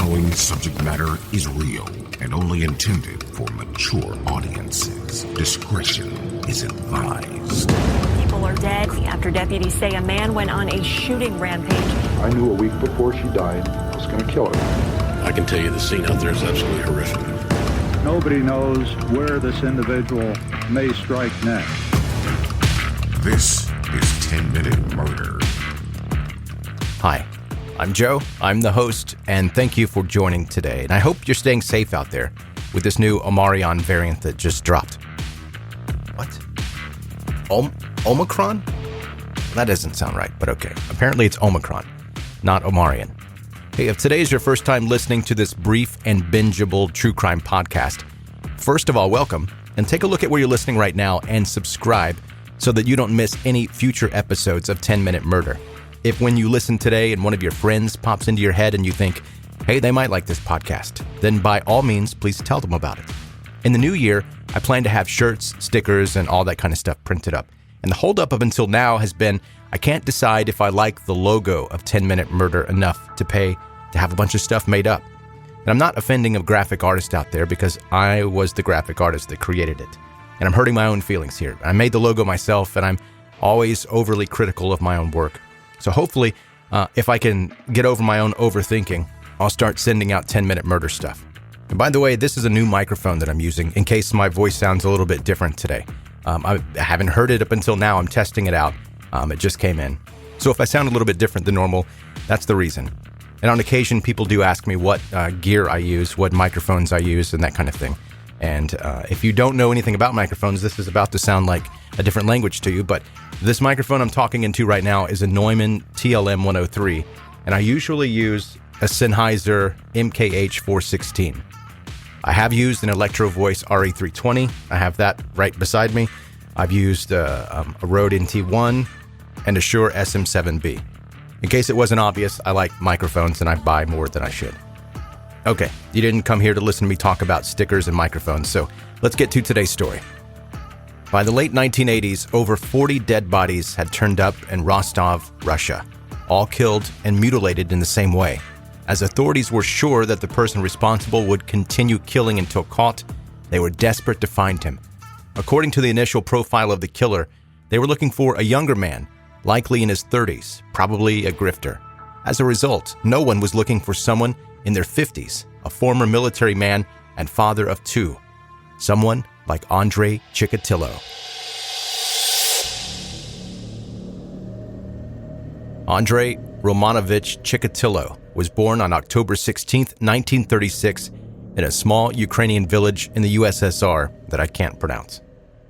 following subject matter is real and only intended for mature audiences. Discretion is advised. People are dead after deputies say a man went on a shooting rampage. I knew a week before she died I was going to kill her. I can tell you the scene out there is absolutely horrific. Nobody knows where this individual may strike next. This is 10-Minute Murder. Hi, I'm Joe. I'm the host, and thank you for joining today. And I hope you're staying safe out there with this new Omicron variant that just dropped. What? Omicron? That doesn't sound right, but okay. Apparently it's Omicron, not Omarion. Hey, if today is your first time listening to this brief and bingeable true crime podcast, first of all, welcome, and take a look at where you're listening right now and subscribe so that you don't miss any future episodes of 10-Minute Murder. If when you listen today and one of your friends pops into your head and you think, hey, they might like this podcast, then by all means, please tell them about it. In the new year, I plan to have shirts, stickers, and all that kind of stuff printed up. And the holdup up until now has been, I can't decide if I like the logo of 10-Minute Murder enough to pay to have a bunch of stuff made up. And I'm not offending a graphic artist out there because I was the graphic artist that created it. And I'm hurting my own feelings here. I made the logo myself, and I'm always overly critical of my own work. So hopefully, if I can get over my own overthinking, I'll start sending out 10-Minute Murder stuff. And by the way, this is a new microphone that I'm using in case my voice sounds a little bit different today. I haven't heard it up until now. I'm testing it out. It just came in. So if I sound a little bit different than normal, that's the reason. And on occasion, people do ask me what gear I use, what microphones I use, and that kind of thing. And if you don't know anything about microphones, this is about to sound like a different language to you, but this microphone I'm talking into right now is a Neumann TLM 103, and I usually use a Sennheiser MKH 416. I have used an Electro Voice RE320. I have that right beside me. I've used a Rode NT1 and a Shure SM7B. In case it wasn't obvious, I like microphones and I buy more than I should. Okay, you didn't come here to listen to me talk about stickers and microphones, so let's get to today's story. By the late 1980s, over 40 dead bodies had turned up in Rostov, Russia, all killed and mutilated in the same way. As authorities were sure that the person responsible would continue killing until caught, they were desperate to find him. According to the initial profile of the killer, they were looking for a younger man, likely in his 30s, probably a grifter. As a result, no one was looking for someone in their 50s, a former military man and father of two, someone like Andrei Chikatilo. Andrei Romanovich Chikatilo was born on October 16, 1936, in a small Ukrainian village in the USSR that I can't pronounce.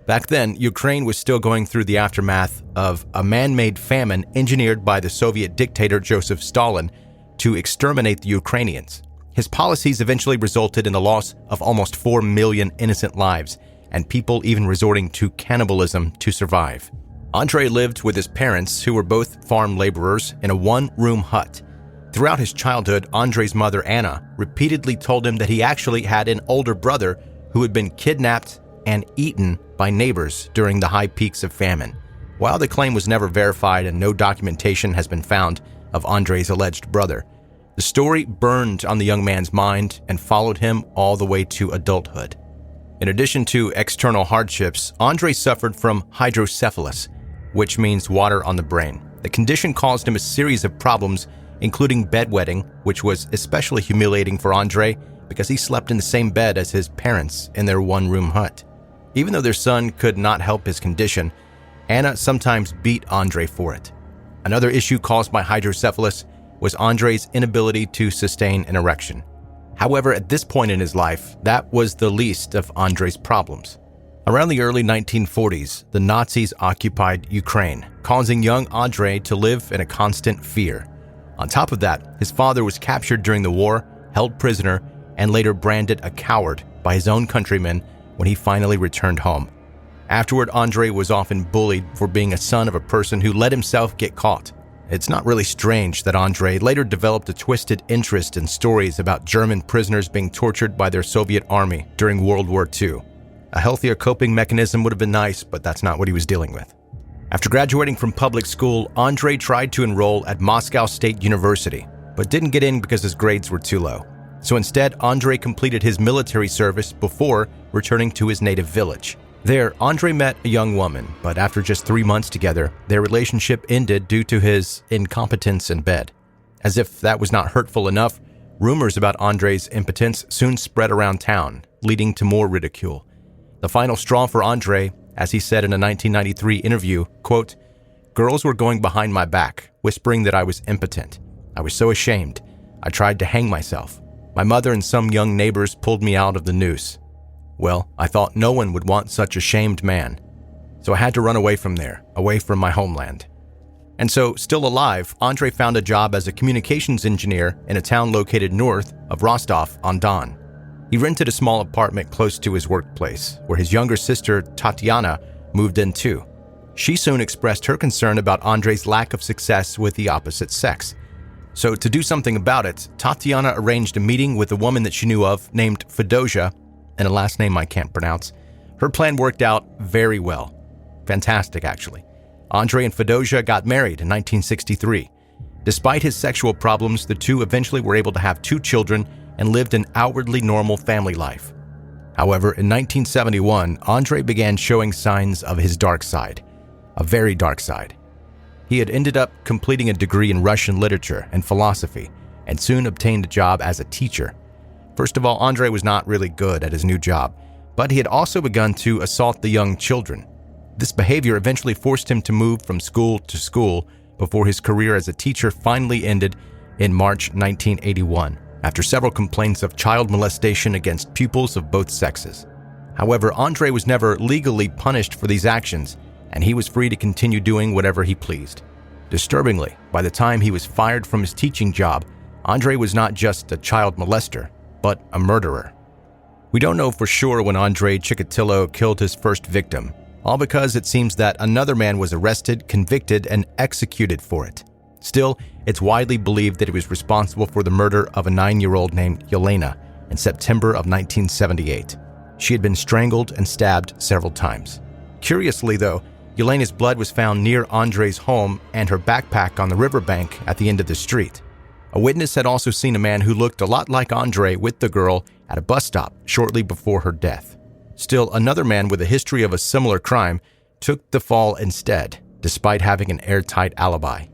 Back then, Ukraine was still going through the aftermath of a man-made famine engineered by the Soviet dictator Joseph Stalin to exterminate the Ukrainians. His policies eventually resulted in the loss of almost 4 million innocent lives, and people even resorting to cannibalism to survive. Andrei lived with his parents, who were both farm laborers, in a one-room hut. Throughout his childhood, Andrei's mother, Anna, repeatedly told him that he actually had an older brother who had been kidnapped and eaten by neighbors during the high peaks of famine. While the claim was never verified and no documentation has been found of Andrei's alleged brother, the story burned on the young man's mind and followed him all the way to adulthood. In addition to external hardships, Andrei suffered from hydrocephalus, which means water on the brain. The condition caused him a series of problems, including bedwetting, which was especially humiliating for Andrei because he slept in the same bed as his parents in their one-room hut. Even though their son could not help his condition, Anna sometimes beat Andrei for it. Another issue caused by hydrocephalus was Andrei's inability to sustain an erection. However, at this point in his life, that was the least of Andrei's problems. Around the early 1940s, the Nazis occupied Ukraine, causing young Andrei to live in a constant fear. On top of that, his father was captured during the war, held prisoner, and later branded a coward by his own countrymen when he finally returned home. Afterward, Andrei was often bullied for being a son of a person who let himself get caught. It's not really strange that Andrei later developed a twisted interest in stories about German prisoners being tortured by their Soviet army during World War II. A healthier coping mechanism would have been nice, but that's not what he was dealing with. After graduating from public school, Andrei tried to enroll at Moscow State University. but didn't get in because his grades were too low. So instead, Andrei completed his military service before returning to his native village. There, Andrei met a young woman, but after just 3 months together, their relationship ended due to his incompetence in bed. As if that was not hurtful enough, rumors about Andrei's impotence soon spread around town, leading to more ridicule. The final straw for Andrei, as he said in a 1993 interview, quote, "Girls were going behind my back, whispering that I was impotent. I was so ashamed. I tried to hang myself. My mother and some young neighbors pulled me out of the noose. Well, I thought no one would want such a shamed man. So I had to run away from there, away from my homeland." And so, still alive, Andrei found a job as a communications engineer in a town located north of Rostov on Don. He rented a small apartment close to his workplace, where his younger sister, Tatiana, moved in too. She soon expressed her concern about Andrei's lack of success with the opposite sex. So to do something about it, Tatiana arranged a meeting with a woman that she knew of named Fedosia, and a last name I can't pronounce. Her plan worked out very well. Fantastic, actually. Andrei and Fedosia got married in 1963. Despite his sexual problems, the two eventually were able to have 2 children and lived an outwardly normal family life. However, in 1971, Andrei began showing signs of his dark side, a very dark side. He had ended up completing a degree in Russian literature and philosophy, and soon obtained a job as a teacher. First of all, Andrei was not really good at his new job, but he had also begun to assault the young children. This behavior eventually forced him to move from school to school before his career as a teacher finally ended in March 1981, after several complaints of child molestation against pupils of both sexes. However, Andrei was never legally punished for these actions, and he was free to continue doing whatever he pleased. Disturbingly, by the time he was fired from his teaching job, Andrei was not just a child molester, but a murderer. We don't know for sure when Andrei Chikatilo killed his first victim, all because it seems that another man was arrested, convicted, and executed for it. Still, it's widely believed that he was responsible for the murder of a 9-year-old named Yelena in September of 1978. She had been strangled and stabbed several times. Curiously, though, Yelena's blood was found near Andrei's home and her backpack on the riverbank at the end of the street. A witness had also seen a man who looked a lot like Andrei with the girl at a bus stop shortly before her death. Still, another man with a history of a similar crime took the fall instead, despite having an airtight alibi.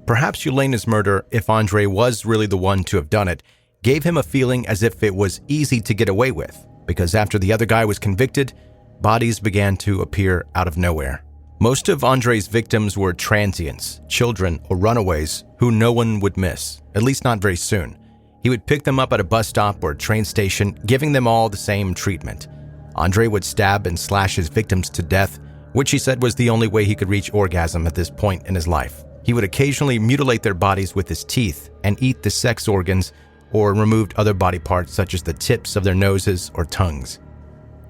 Perhaps Yelena's murder, if Andrei was really the one to have done it, gave him a feeling as if it was easy to get away with, because after the other guy was convicted, bodies began to appear out of nowhere. Most of Andrei's victims were transients, children, or runaways who no one would miss, at least not very soon. He would pick them up at a bus stop or a train station, giving them all the same treatment. Andrei would stab and slash his victims to death, which he said was the only way he could reach orgasm at this point in his life. He would occasionally mutilate their bodies with his teeth and eat the sex organs or removed other body parts such as the tips of their noses or tongues.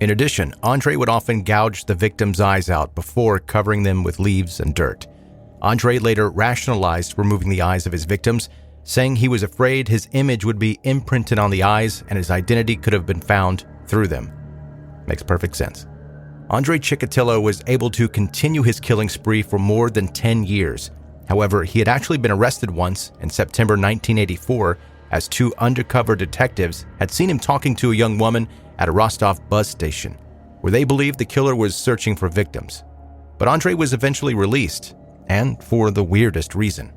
In addition, Andrei would often gouge the victims' eyes out before covering them with leaves and dirt. Andrei later rationalized removing the eyes of his victims, saying he was afraid his image would be imprinted on the eyes and his identity could have been found through them. Makes perfect sense. Andrei Chikatilo was able to continue his killing spree for more than 10 years. However, he had actually been arrested once in September 1984 as 2 undercover detectives had seen him talking to a young woman at a Rostov bus station, where they believed the killer was searching for victims. But Andrei was eventually released, and for the weirdest reason.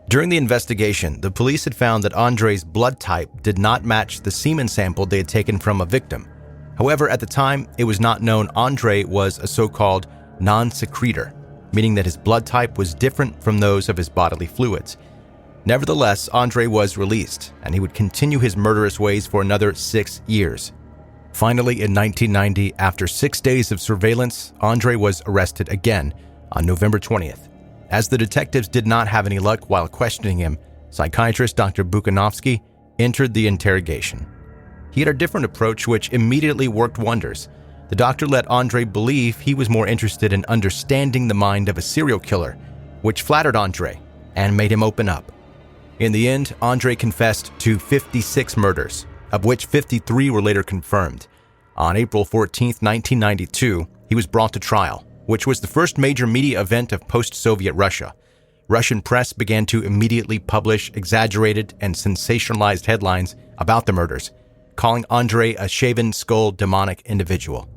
During the investigation, the police had found that Andrei's blood type did not match the semen sample they had taken from a victim. However, at the time, it was not known Andrei was a so-called non-secretor, meaning that his blood type was different from those of his bodily fluids. Nevertheless, Andrei was released, and he would continue his murderous ways for another 6 years. Finally, in 1990, after 6 days of surveillance, Andrei was arrested again on November 20th. As the detectives did not have any luck while questioning him, psychiatrist Dr. Bukanovsky entered the interrogation. He had a different approach which immediately worked wonders. The doctor let Andrei believe he was more interested in understanding the mind of a serial killer, which flattered Andrei and made him open up. In the end, Andrei confessed to 56 murders, of which 53 were later confirmed. On April 14, 1992, he was brought to trial, which was the first major media event of post-Soviet Russia. Russian press began to immediately publish exaggerated and sensationalized headlines about the murders, calling Andrei a shaven-skulled demonic individual.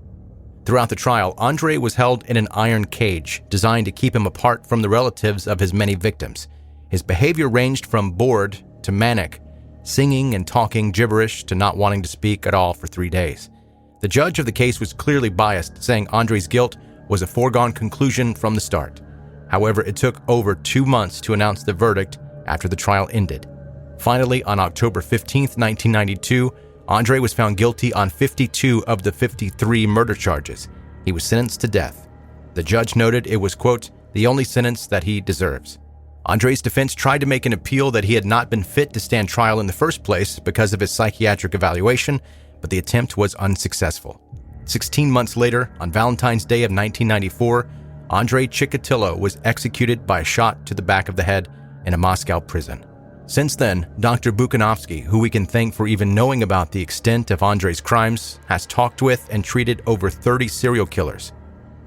Throughout the trial, Andrei was held in an iron cage designed to keep him apart from the relatives of his many victims. His behavior ranged from bored to manic, singing and talking gibberish to not wanting to speak at all for 3 days. The judge of the case was clearly biased, saying Andrei's guilt was a foregone conclusion from the start. However, it took over 2 months to announce the verdict after the trial ended. Finally, on October 15, 1992, Andrei was found guilty on 52 of the 53 murder charges. He was sentenced to death. The judge noted it was, quote, the only sentence that he deserves. Andrei's defense tried to make an appeal that he had not been fit to stand trial in the first place because of his psychiatric evaluation, but the attempt was unsuccessful. 16 months later, on Valentine's Day of 1994, Andrei Chikatilo was executed by a shot to the back of the head in a Moscow prison. Since then, Dr. Bukhanovsky, who we can thank for even knowing about the extent of Andrei's crimes, has talked with and treated over 30 serial killers.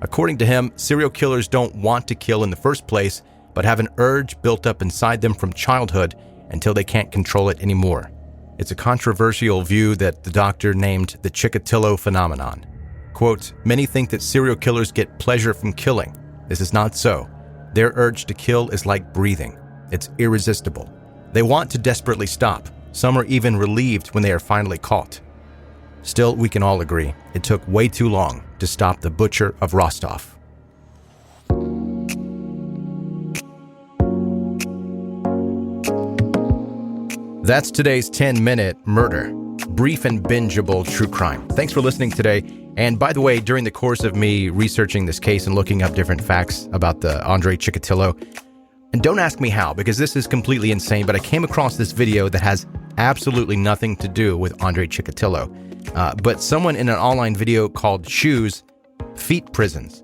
According to him, serial killers don't want to kill in the first place, but have an urge built up inside them from childhood until they can't control it anymore. It's a controversial view that the doctor named the Chikatilo phenomenon. Quote, many think that serial killers get pleasure from killing. This is not so. Their urge to kill is like breathing. It's irresistible. They want to desperately stop. Some are even relieved when they are finally caught. Still, we can all agree, it took way too long to stop the butcher of Rostov. That's today's 10-minute murder. Brief and bingeable true crime. Thanks for listening today. And by the way, during the course of me researching this case and looking up different facts about the Andrei Chikatilo, and don't ask me how, because this is completely insane, but I came across this video that has absolutely nothing to do with Andrei Chikatilo. But someone in an online video called Shoes, Feet Prisons.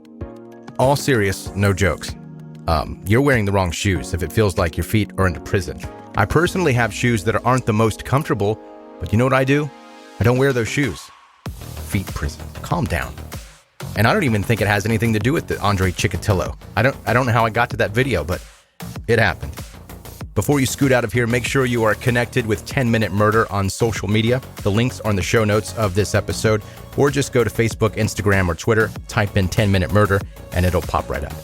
All serious, no jokes. You're wearing the wrong shoes if it feels like your feet are in a prison. I personally have shoes that aren't the most comfortable, but you know what I do? I don't wear those shoes. Feet prison. Calm down. And I don't even think it has anything to do with the Andrei Chikatilo. I don't know how I got to that video, but it happened. Before you scoot out of here, make sure you are connected with 10 Minute Murder on social media. The links are in the show notes of this episode, or just go to Facebook, Instagram, or Twitter, type in 10 Minute Murder, and it'll pop right up.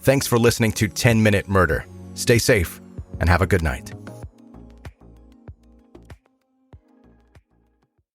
Thanks for listening to 10 Minute Murder. Stay safe and have a good night.